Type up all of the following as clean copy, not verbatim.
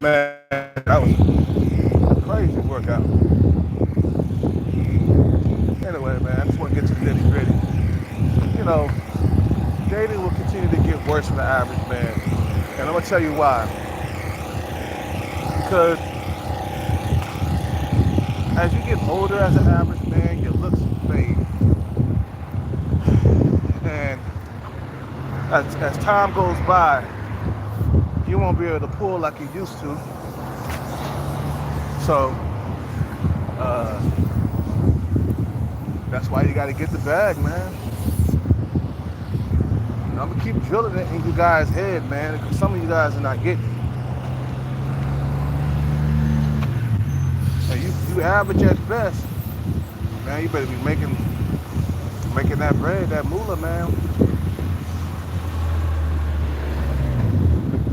Man, that was a crazy workout. Anyway, man, I just want to get to the nitty gritty. You know, dating will continue to get worse for the average man. And I'm going to tell you why. Because as you get older as an average man, your looks fade. And as time goes by, you won't be able to pull like you used to. So, uh, that's why you got to get the bag, man. And I'm going to keep drilling it in you guys' head, man, because some of you guys are not getting it. And you average at best, man, you better be making that bread, that moolah, man.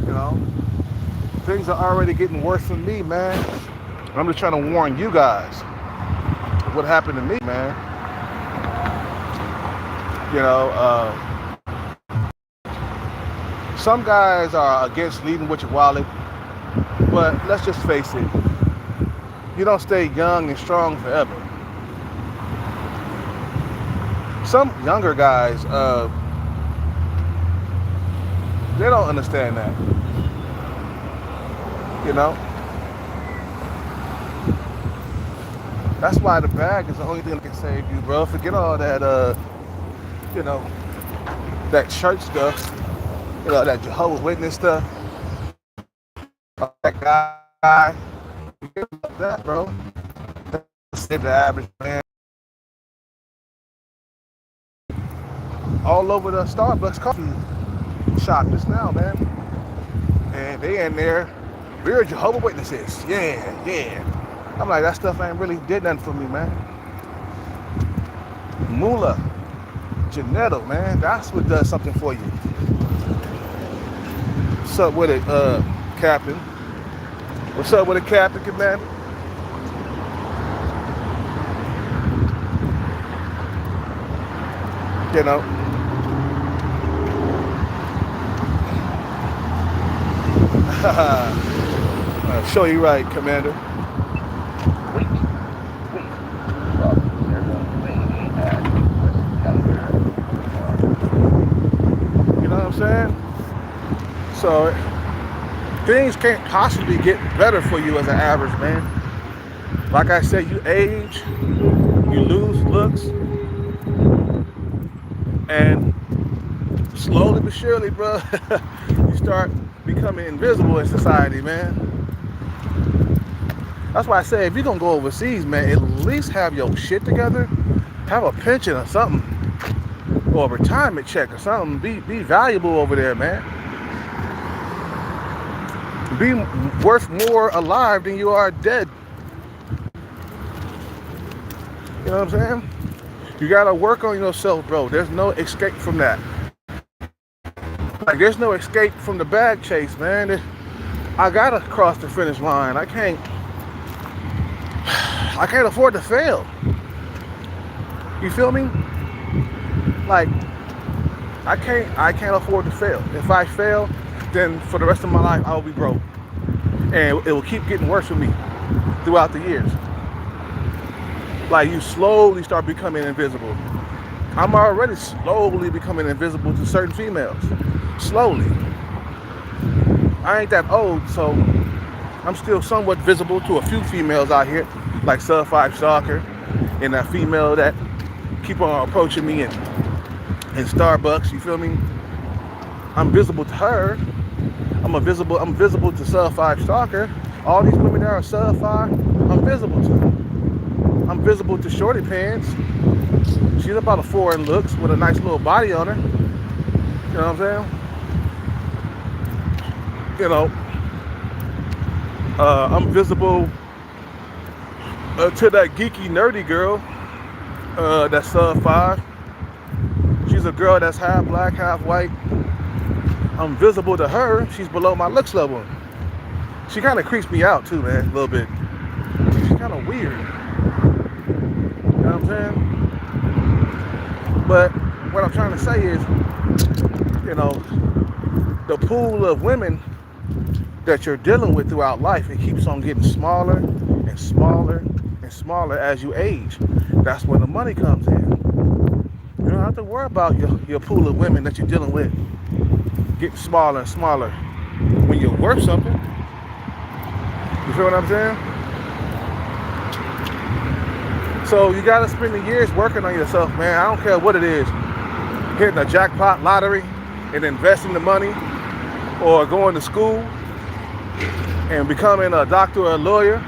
You know, things are already getting worse for me, man. I'm just trying to warn you guys what happened to me, man. You know, some guys are against leading with your wallet, but let's just face it, you don't stay young and strong forever. Some younger guys, they don't understand that. You know? That's why the bag is the only thing that can save you, bro. Forget all that, you know, that church stuff, you know, that Jehovah's Witness stuff, that guy. Forget about that, bro. Save the average man. All over the Starbucks coffee shop just now, man. And they in there, we're Jehovah's Witnesses. Yeah. I'm like, that stuff ain't really did nothing for me, man. Moolah, Janetto, man, that's what does something for you. What's up with it, Captain? What's up with it, Captain, Commander? You know, show you right, Commander. You know what I'm saying? So things can't possibly get better for you as an average man. Like I said, you age, you lose looks, and slowly but surely, bro, you start becoming invisible in society, man. That's why I say, if you're gonna go overseas, man, at least have your shit together, have a pension or something, or a retirement check or something. Be valuable over there, man. Be worth more alive than you are dead. You know what I'm saying? You gotta work on yourself, bro. There's no escape from that. Like, there's no escape from the bag chase, man. I gotta cross the finish line. I can't afford to fail. You feel me? Like, I can't afford to fail. If I fail, then for the rest of my life I will be broke, and it will keep getting worse for me throughout the years. Like, you slowly start becoming invisible. I'm already slowly becoming invisible to certain females. Slowly. I ain't that old, so I'm still somewhat visible to a few females out here, like Sub 5 Stalker, and that female that keep on approaching me in Starbucks, you feel me? I'm visible to her. I'm visible to Sub 5 Stalker. All these women that are Sub 5, I'm visible to. I'm visible to Shorty Pants. She's about a 4 in looks with a nice little body on her. You know what I'm saying? You know, I'm visible to that geeky, nerdy girl that's Sub 5. She's a girl that's half black, half white. I'm visible to her. She's below my looks level. She kind of creeps me out too, man, a little bit. She's kind of weird. You know what I'm saying? But what I'm trying to say is, you know, the pool of women that you're dealing with throughout life. It keeps on getting smaller and smaller and smaller as you age. That's when the money comes in. You don't have to worry about your pool of women that you're dealing with getting smaller and smaller when you're worth something. You feel what I'm saying? So you gotta spend the years working on yourself, man. I don't care what it is. Hitting a jackpot lottery and investing the money, or going to school and becoming a doctor or a lawyer,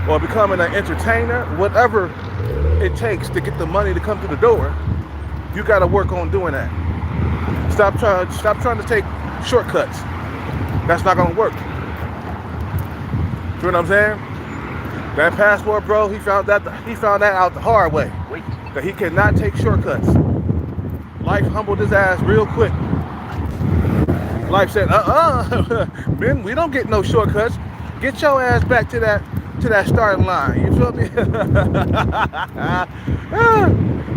or becoming an entertainer, whatever it takes to get the money to come through the door, you gotta work on doing that. Stop trying to take shortcuts. That's not gonna work. You know what I'm saying? That passport, bro, he found that out the hard way. That he cannot take shortcuts. Life humbled his ass real quick. Life said, Ben, we don't get no shortcuts. Get your ass back to that starting line. You feel me?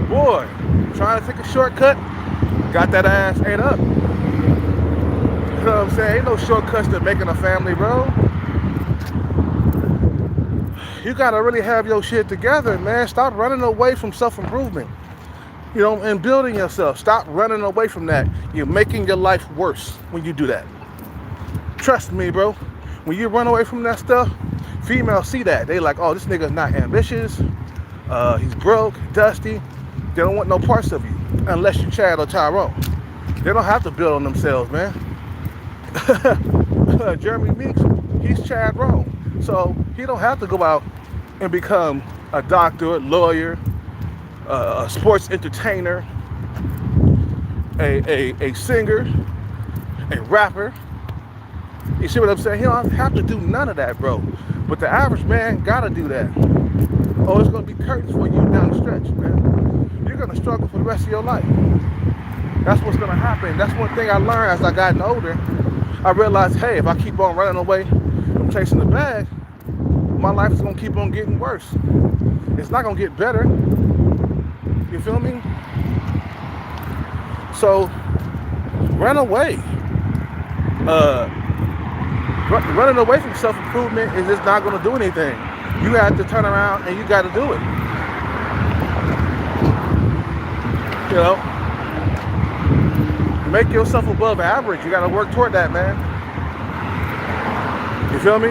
Boy, trying to take a shortcut, got that ass ate up. You know what I'm saying? Ain't no shortcuts to making a family, bro. You gotta really have your shit together, man. Stop running away from self-improvement, and building yourself. Stop running away from that. You're making your life worse when you do that. Trust me, bro. When you run away from that stuff, females see that. They like, oh, this nigga's not ambitious. He's broke, dusty. They don't want no parts of you unless you Chad or Tyrone. They don't have to build on themselves, man. Jeremy Meeks, he's Chad Rome. So he don't have to go out and become a doctor, a lawyer, a sports entertainer, a singer, a rapper. You see what I'm saying? He don't have to do none of that, bro. But the average man gotta do that. Oh, it's gonna be curtains for you down the stretch, man. You're gonna struggle for the rest of your life. That's what's gonna happen. That's one thing I learned as I gotten older. I realized, hey, if I keep on running away from chasing the bag, my life is gonna keep on getting worse. It's not gonna get better. You feel me? So run away. Running away from self-improvement is just not gonna do anything. You have to turn around and you gotta do it. Make yourself above average. You gotta work toward that, man. You feel me?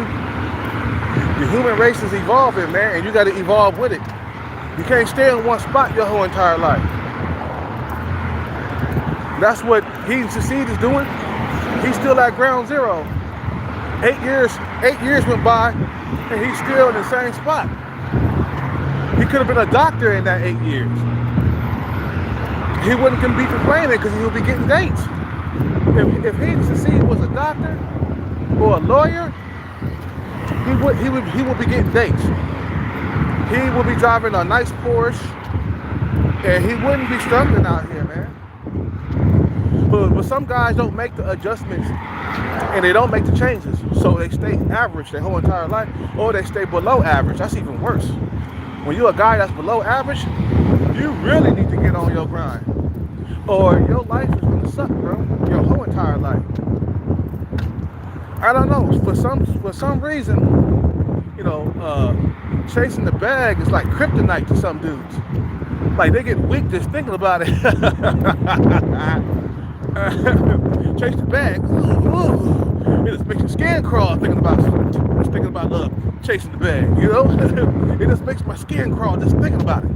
The human race is evolving, man, and you gotta evolve with it. You can't stay in one spot your whole entire life. That's what Heat and Succeed is doing. He's still at ground zero. 8 years went by, and he's still in the same spot. He could have been a doctor in that 8 years. He wouldn't be complaining because he would be getting dates. If Heat and Succeed was a doctor or a lawyer, he would be getting dates. He would be driving a nice Porsche, and he wouldn't be struggling out here, man. But some guys don't make the adjustments, and they don't make the changes, so they stay average their whole entire life, or they stay below average. That's even worse. When you're a guy that's below average, you really need to get on your grind, or your life is gonna suck, bro. Your whole entire life. I don't know. For some reason, chasing the bag is like kryptonite to some dudes. Like they get weak just thinking about it. Chase the bag. It just makes your skin crawl thinking about chasing the bag. It just makes my skin crawl just thinking about it.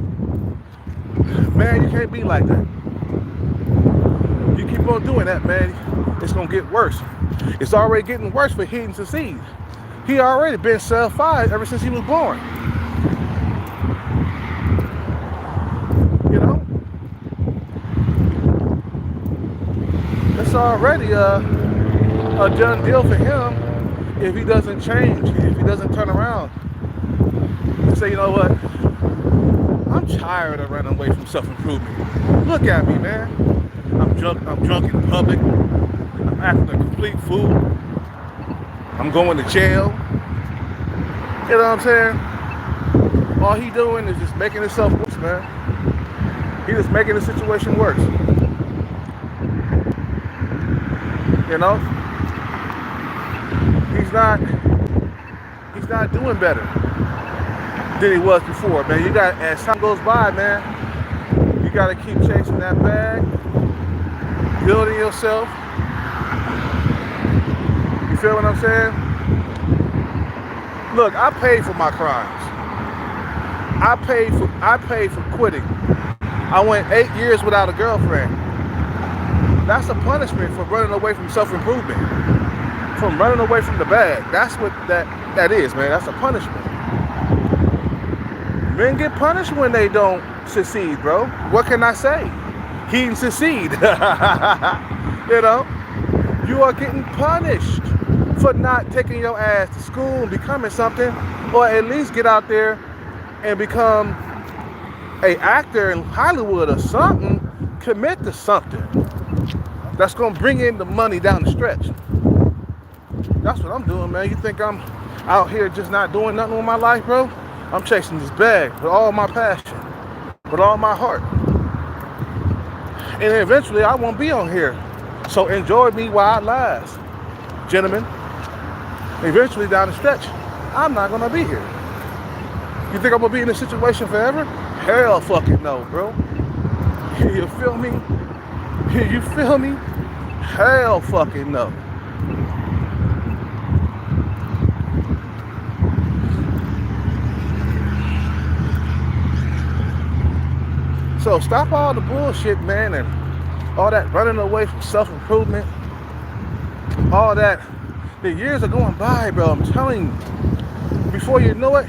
Man, you can't be like that. You keep on doing that, man, it's gonna get worse. It's already getting worse for Heat and Succeed. He already been sub-5 ever since he was born. It's already a done deal for him if he doesn't change, if he doesn't turn around and say, you know what, I'm tired of running away from self-improvement. Look at me, man. I'm drunk in public. I'm acting a complete fool. I'm going to jail. You know what I'm saying? All he doing is just making himself worse, man. He just making the situation worse. he's not doing better than he was before, man. You got, as time goes by, man, you got to keep chasing that bag, building yourself. You feel what I'm saying? Look, I paid for my crimes. I paid for quitting. I went 8 years without a girlfriend. That's a punishment for running away from self-improvement, from running away from the bag. That's what that is, man. That's a punishment. Men get punished when they don't succeed, bro. What can I say? He didn't succeed. You know? You are getting punished for not taking your ass to school and becoming something, or at least get out there and become an actor in Hollywood or something. Commit to something that's gonna bring in the money down the stretch. That's what I'm doing, man. You think I'm out here just not doing nothing with my life, bro? I'm chasing this bag with all my passion, with all my heart. And eventually I won't be on here. So enjoy me while it lasts, gentlemen. Eventually down the stretch, I'm not gonna be here. You think I'm gonna be in this situation forever? Hell fucking no, bro. You feel me? You feel me? Hell fucking no. So stop all the bullshit, man, and all that running away from self-improvement. All that. The years are going by, bro. I'm telling you. Before you know it,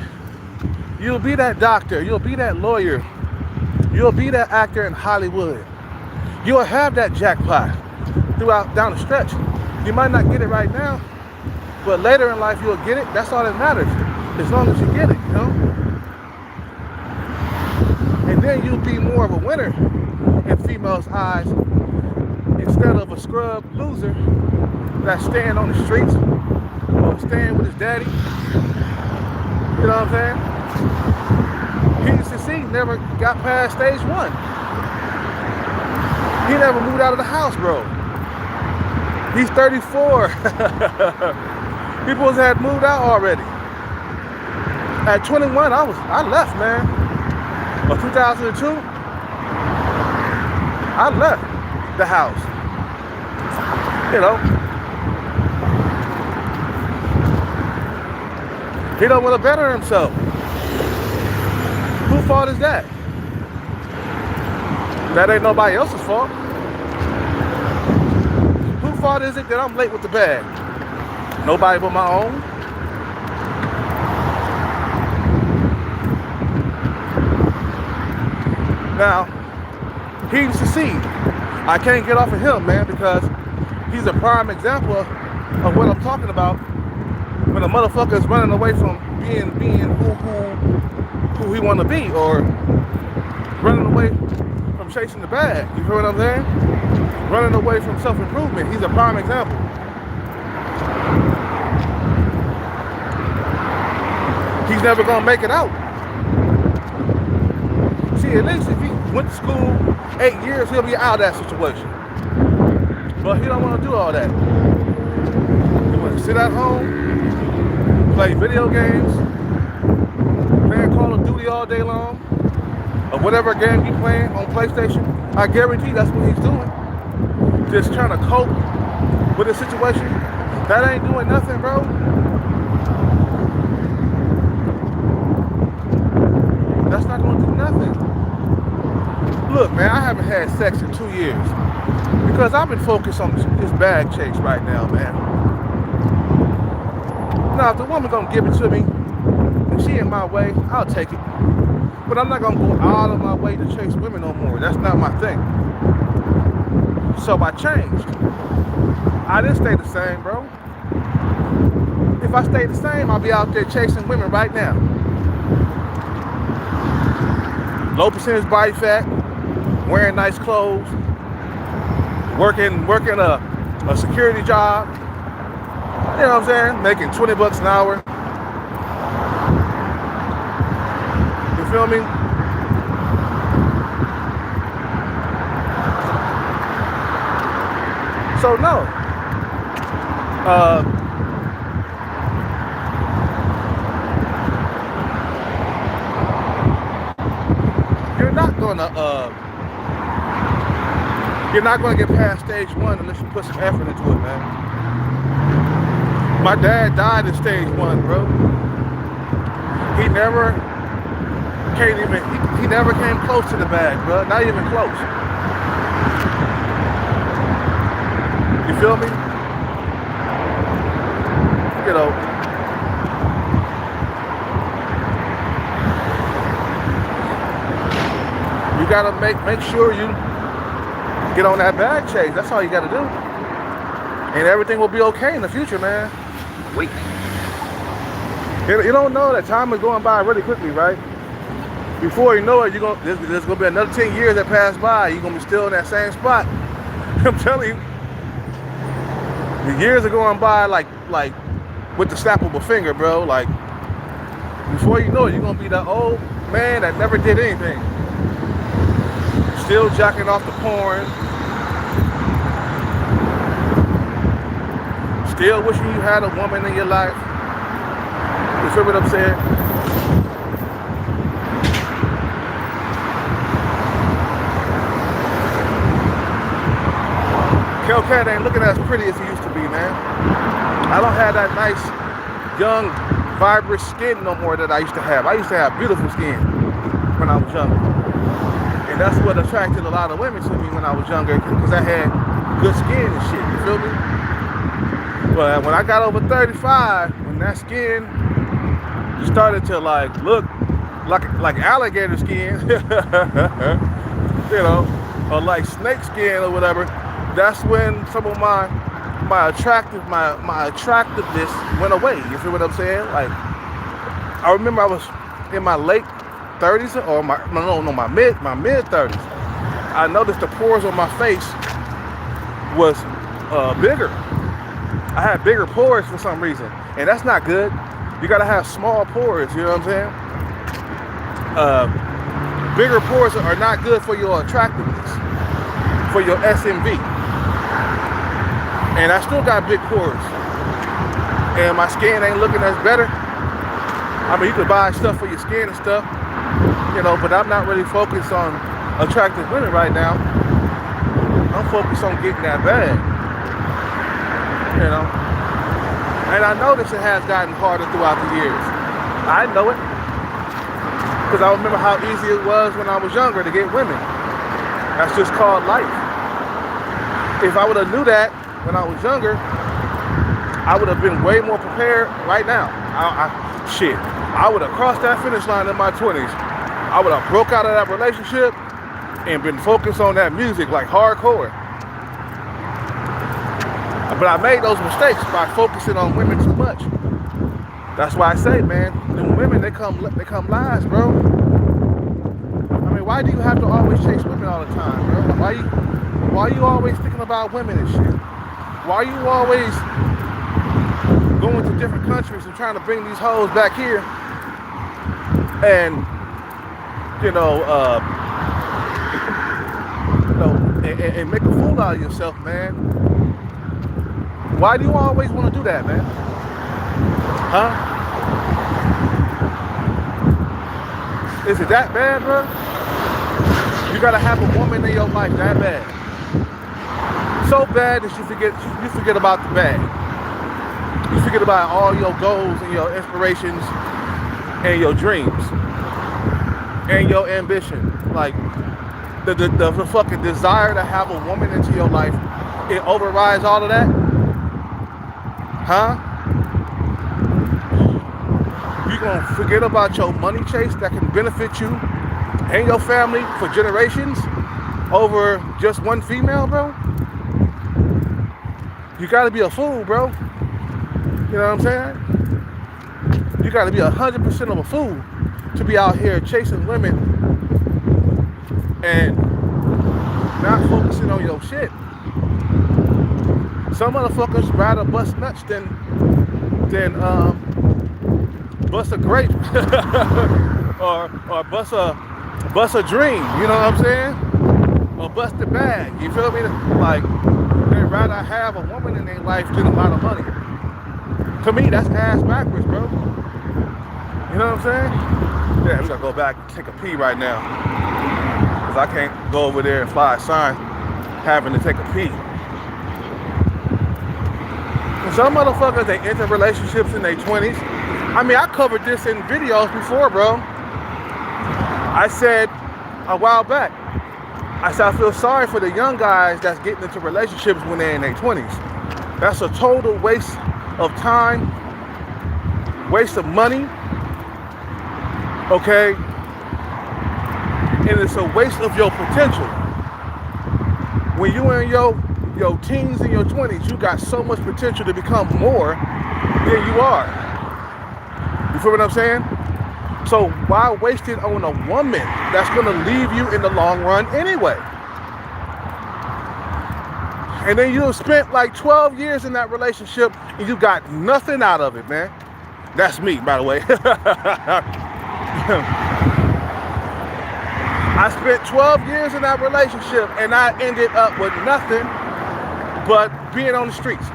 you'll be that doctor. You'll be that lawyer. You'll be that actor in Hollywood. You'll have that jackpot throughout down the stretch. You might not get it right now, but later in life you'll get it. That's all that matters. As long as you get it, you know? And then you'll be more of a winner in females' eyes instead of a scrub loser that's staying on the streets or staying with his daddy. You know what I'm saying? He didn't succeed, never got past stage 1. He never moved out of the house, bro. He's 34. People had moved out already. At 21, I left, man. Or 2002, I left the house. You know, he don't want to better himself. Whose fault is that? That ain't nobody else's fault. Whose fault is it that I'm late with the bag? Nobody but my own. Now, he didn't succeed. I can't get off of him, man, because he's a prime example of what I'm talking about when a motherfucker is running away from being who he want to be, or running away from chasing the bag. You hear what I'm saying? Running away from self-improvement. He's a prime example. He's never gonna make it out. See, at least if he went to school 8 years, he'll be out of that situation. But he don't want to do all that. He want to sit at home, play video games, play Call of Duty all day long, or whatever game he's playing on PlayStation. I guarantee that's what he's doing. Just trying to cope with the situation. That ain't doing nothing, bro. That's not going to do nothing. Look, man, I haven't had sex in 2 years because I've been focused on this bag chase right now, man. Now, if the woman gonna give it to me and she in my way, I'll take it. But I'm not gonna go out of my way to chase women no more. That's not my thing. So I changed. I didn't stay the same, bro. If I stayed the same, I'll be out there chasing women right now. Low percentage body fat, wearing nice clothes, working a security job. You know what I'm saying? Making $20 an hour. You feel me? So no. you're not gonna get past stage one unless you put some effort into it, man. My dad died in stage one, bro. He never he never came close to the bag, bro. Not even close. You feel me? You know, you gotta make sure you get on that bag chase. That's all you gotta do. And everything will be okay in the future, man. Wait. You don't know that time is going by really quickly, right? Before you know it, there's gonna be another 10 years that pass by. You're gonna be still in that same spot. I'm telling you, the years are going by like with the snap of a finger, bro. Like before you know it, you're gonna be that old man that never did anything, still jacking off the porn, still wishing you had a woman in your life. You feel what I'm saying? Hellcat ain't looking as pretty as he used to be, man. I don't have that nice, young, vibrant skin no more that I used to have. I used to have beautiful skin when I was younger. And that's what attracted a lot of women to me when I was younger, because I had good skin and shit, you feel me? But when I got over 35, when that skin started to look like alligator skin, you know, or like snake skin or whatever, that's when some of my attractiveness went away. You feel what I'm saying? Like, I remember I was in my late 30s or my mid 30s. I noticed the pores on my face was bigger. I had bigger pores for some reason, and that's not good. You gotta have small pores. You know what I'm saying? Bigger pores are not good for your attractiveness, for your SMV. And I still got big pores, and my skin ain't looking as better. I mean, you could buy stuff for your skin and stuff, you know, but I'm not really focused on attractive women right now. I'm focused on getting that bag, you know. And I know this it has gotten harder throughout the years. I know it, because I remember how easy it was when I was younger to get women. That's just called life. If I would have knew that when I was younger, I would have been way more prepared right now. I would have crossed that finish line in my 20s. I would have broke out of that relationship and been focused on that music like hardcore. But I made those mistakes by focusing on women too much. That's why I say, man, them women, they come last, bro. I mean, why do you have to always chase women all the time, bro? Why are you always thinking about women and shit? Why are you always going to different countries and trying to bring these hoes back here and, and make a fool out of yourself, man? Why do you always want to do that, man? Huh? Is it that bad, bro? You gotta have a woman in your life that bad. So bad that you forget about the bag. You forget about all your goals and your inspirations and your dreams and your ambition. Like the fucking desire to have a woman into your life, it overrides all of that. Huh? You gonna forget about your money chase that can benefit you and your family for generations over just one female, bro? You gotta be a fool, bro. You know what I'm saying? You gotta be 100% of a fool to be out here chasing women and not focusing on your shit. Some motherfuckers rather bust nuts than bust a grape or bust a dream. You know what I'm saying? Or bust a bag. You feel me? Like, they'd rather have a woman in their life than a lot of money. To me, that's ass backwards, bro. You know what I'm saying? Yeah, we gotta go back and take a pee right now. because I can't go over there and fly a sign having to take a pee. And some motherfuckers, they enter relationships in their 20s. I mean, I covered this in videos before, bro. I said a while back, I said I feel sorry for the young guys that's getting into relationships when they're in their 20s. That's a total waste of time, waste of money, okay? And it's a waste of your potential. When you in your teens and your 20s, you got so much potential to become more than you are. You feel what I'm saying? So why waste it on a woman that's gonna leave you in the long run anyway? And then you spent like 12 years in that relationship and you got nothing out of it, man. That's me, by the way. I spent 12 years in that relationship and I ended up with nothing but being on the streets.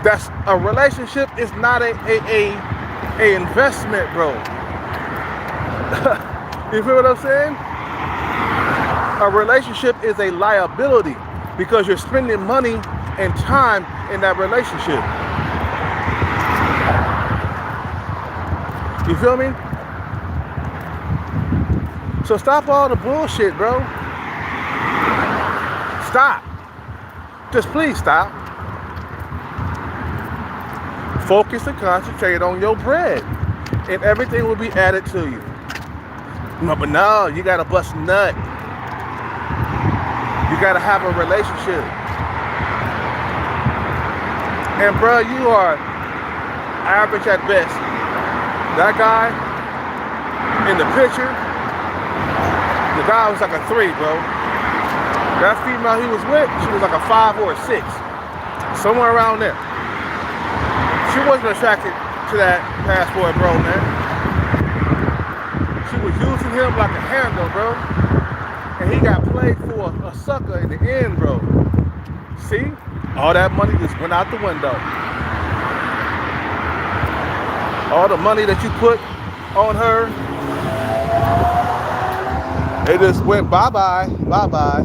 That's a relationship is not a investment, bro. You feel what I'm saying? A relationship is a liability because you're spending money and time in that relationship. You feel me? So stop all the bullshit, bro. Stop. Just please stop. Focus and concentrate on your bread, and everything will be added to you. But no, you gotta bust a nut. You gotta have a relationship. And bro, you are average at best. That guy in the picture, the guy was like a 3, bro. That female he was with, she was like a 5 or a 6. Somewhere around there. She wasn't attracted to that passport, bro, man. She was using him like a handle, bro. And he got played for a sucker in the end, bro. See? All that money just went out the window. All the money that you put on her, it just went bye-bye, bye-bye.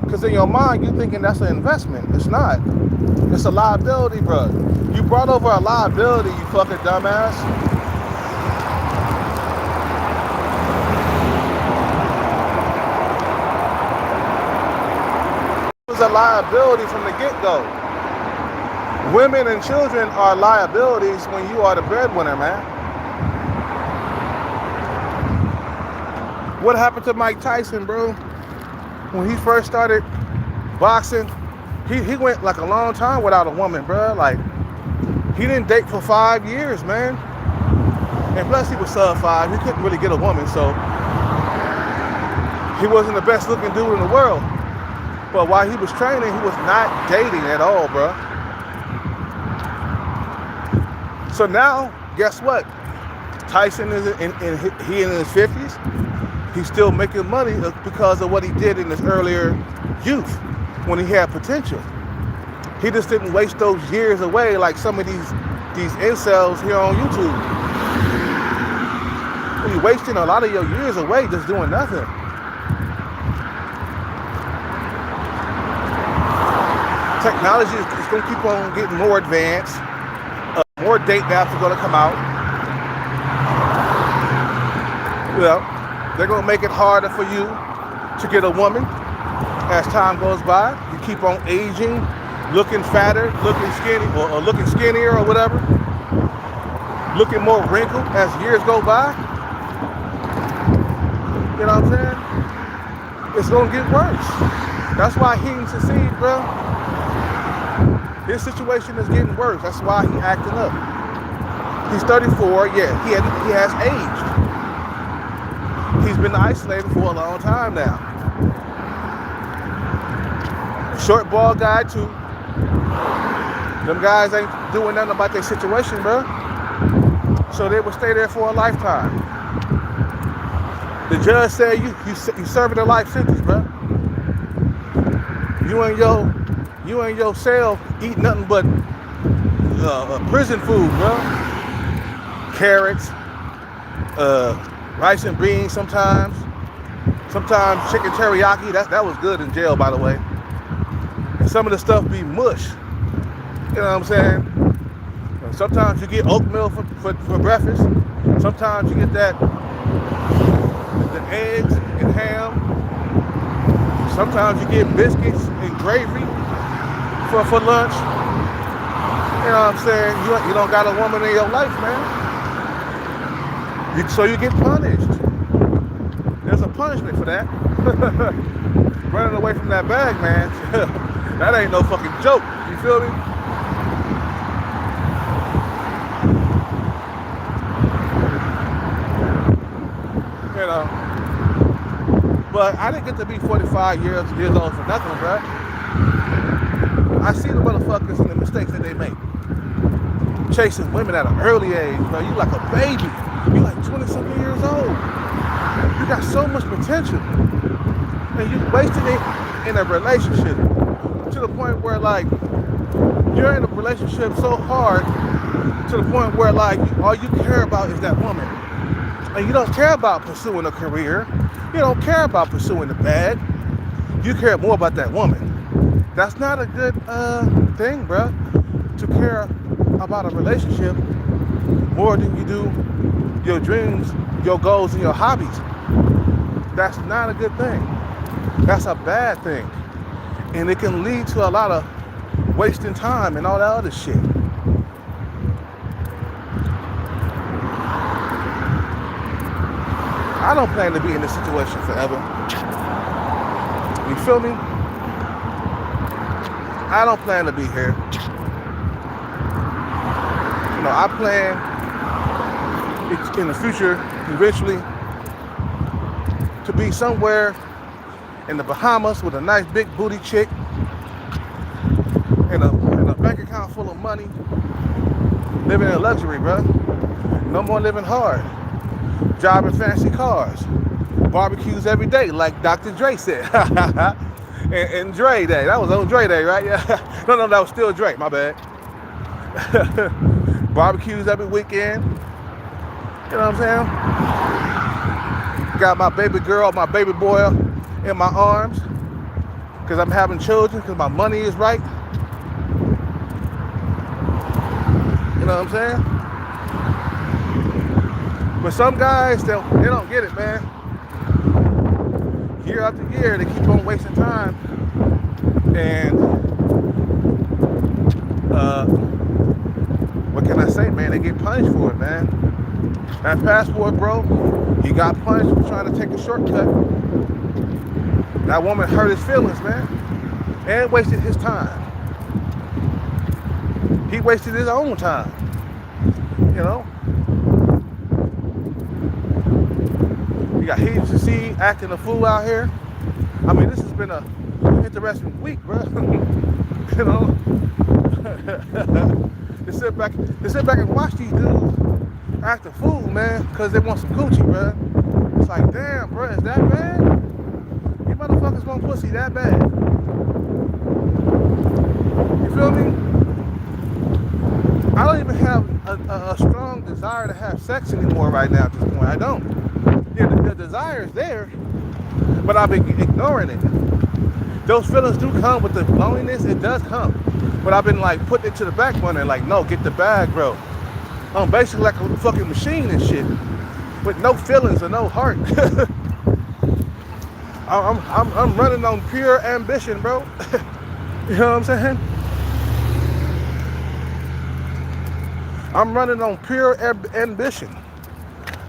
Because in your mind, you're thinking that's an investment. It's not. It's a liability, bro. You brought over a liability, you fucking dumbass. It was a liability from the get-go. Women and children are liabilities when you are the breadwinner, man. What happened to Mike Tyson, bro? When he first started boxing, he went like a long time without a woman, bro. Like, he didn't date for 5 years, man. And plus he was sub-5. He couldn't really get a woman, so he wasn't the best looking dude in the world. But while he was training, he was not dating at all, bro. So now, guess what? Tyson is in his 50s. He's still making money because of what he did in his earlier youth when he had potential. He just didn't waste those years away like some of these incels here on YouTube. You're wasting a lot of your years away just doing nothing. Technology is going to keep on getting more advanced. More date apps are going to come out. Well, they're going to make it harder for you to get a woman as time goes by. You keep on aging, looking fatter, looking skinny, or looking skinnier or whatever. Looking more wrinkled as years go by. You know what I'm saying? It's going to get worse. That's why he didn't succeed, bro. His situation is getting worse. That's why he's acting up. He's 34. Yeah, he has aged. He's been isolated for a long time now. Short ball guy too. Them guys ain't doing nothing about their situation, bro. So they will stay there for a lifetime. The judge said you serving a life sentence, bro. You and your cell eat nothing but prison food, bro. Carrots, rice and beans sometimes, Sometimes chicken teriyaki, that was good in jail, by the way. And some of the stuff be mush. You know what I'm saying? And sometimes you get oatmeal for breakfast. Sometimes you get the eggs and ham. Sometimes you get biscuits and gravy for lunch. You know what I'm saying? You don't got a woman in your life, man. So you get punished. There's a punishment for that. Running away from that bag, man. That ain't no fucking joke. You feel me? You know. But I didn't get to be 45 years old for nothing, bro. I see the motherfuckers and the mistakes that they make. Chasing women at an early age, bro. You like a baby. You like 20-something years old. You got so much potential. And you wasted it in a relationship. To the point where, like, you're in a relationship so hard to the point where, like, all you care about is that woman. And you don't care about pursuing a career. You don't care about pursuing the bag. You care more about that woman. That's not a good thing, bro. To care about a relationship more than you do your dreams, your goals, and your hobbies. That's not a good thing. That's a bad thing. And it can lead to a lot of wasting time and all that other shit. I don't plan to be in this situation forever. You feel me? I don't plan to be here. You know, I plan in the future, eventually, to be somewhere in the Bahamas with a nice big booty chick and a bank account full of money, living in luxury, bro. No more living hard. Driving fancy cars. Barbecues every day, like Dr. Dre said. and Dre Day. That was on Dre Day, right? Yeah. No, that was still Dre. My bad. Barbecues every weekend. You know what I'm saying? Got my baby girl, my baby boy in my arms because I'm having children, because my money is right. You know what I'm saying? But some guys, they don't get it, man. Year after year, they keep on wasting time. And what can I say, man? They get punished for it, man. That passport, bro, he got punished for trying to take a shortcut. That woman hurt his feelings, man, and wasted his time. He wasted his own time, you know? You got he acting a fool out here. I mean, this has been an interesting week, bro. You know? to sit back and watch these dudes act a fool, man, because they want some coochie, bro. It's like, damn, bro, is that bad? You motherfuckers want pussy that bad? You feel me? I don't even have a strong desire to have sex anymore right now at this point. I don't. Yeah, the desire is there, but I've been ignoring it. Those feelings do come with the loneliness. It does come. But I've been like putting it to the back burner and like, no, get the bag, bro. I'm basically like a fucking machine and shit, with no feelings or no heart. I'm running on pure ambition, bro. You know what I'm saying? I'm running on pure ambition.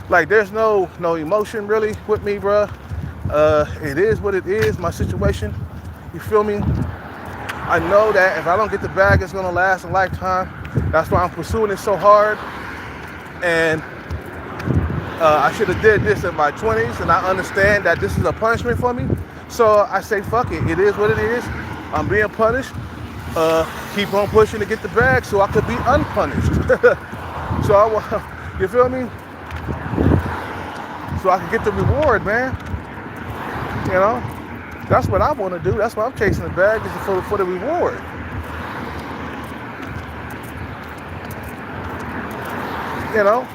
Like there's no emotion really with me, bro. It is what it is, my situation. You feel me? I know that if I don't get the bag, it's gonna last a lifetime. That's why I'm pursuing it so hard. And I should have did this in my 20s, and I understand that this is a punishment for me. So I say, fuck it. It is what it is. I'm being punished. Keep on pushing to get the bag so I could be unpunished. So you feel me? So I can get the reward, man. You know? That's what I want to do. That's why I'm chasing the bag, is for the reward. You know?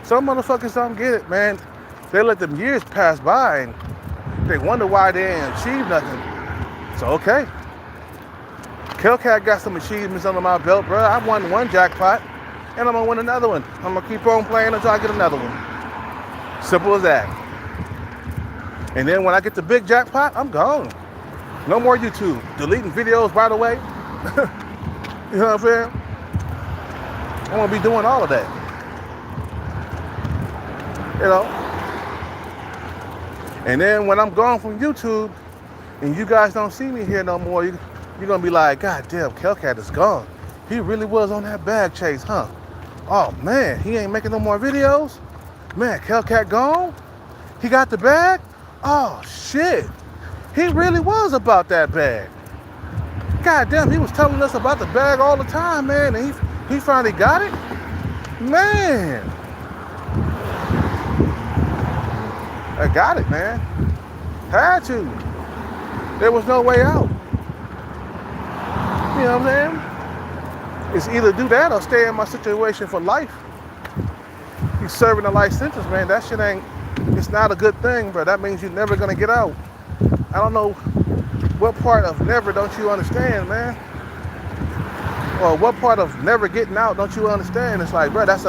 Some motherfuckers don't get it, man. They let them years pass by and They wonder why they ain't achieved nothing. So, okay. Hellcat got some achievements under my belt, bro. I won one jackpot, and I'm gonna win another one. I'm gonna keep on playing until I get another one. Simple as that. And then when I get the big jackpot, I'm gone. No more YouTube. Deleting videos, by the way. You know what I'm saying? I'm gonna be doing all of that. You know? And then when I'm gone from YouTube, and you guys don't see me here no more, you're gonna be like, God damn, Hellcat is gone. He really was on that bag chase, huh? Oh man, he ain't making no more videos? Man, Hellcat gone? He got the bag? Oh shit. He really was about that bag. God damn, he was telling us about the bag all the time, man, and he finally got it? Man. I got it, man. Had to. There was no way out. You know what I'm saying? It's either do that or stay in my situation for life. He's serving a life sentence, man. That shit ain't, it's not a good thing, bro. That means you're never gonna get out. I don't know what part of never don't you understand, man? Or what part of never getting out don't you understand? It's like, bro, that's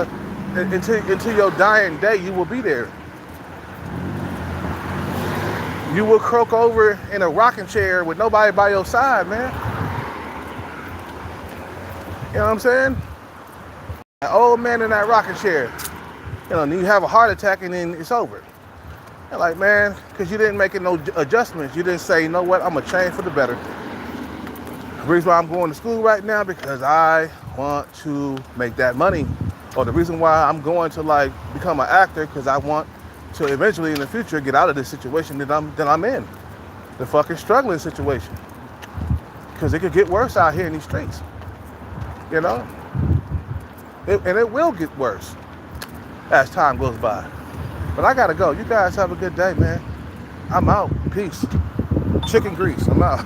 until your dying day, you will be there. You will croak over in a rocking chair with nobody by your side, man. You know what I'm saying? An old man in that rocking chair. You know, and you have a heart attack and then it's over. You're like, man, because you didn't make no adjustments. You didn't say, you know what, I'm going to change for the better. The reason why I'm going to school right now, because I want to make that money. Or the reason why I'm going to like become an actor, because I want to eventually in the future get out of this situation that I'm in. The fucking struggling situation. Because it could get worse out here in these streets. You know? And it will get worse as time goes by. But I gotta go. You guys have a good day, man. I'm out. Peace. Chicken grease. I'm out.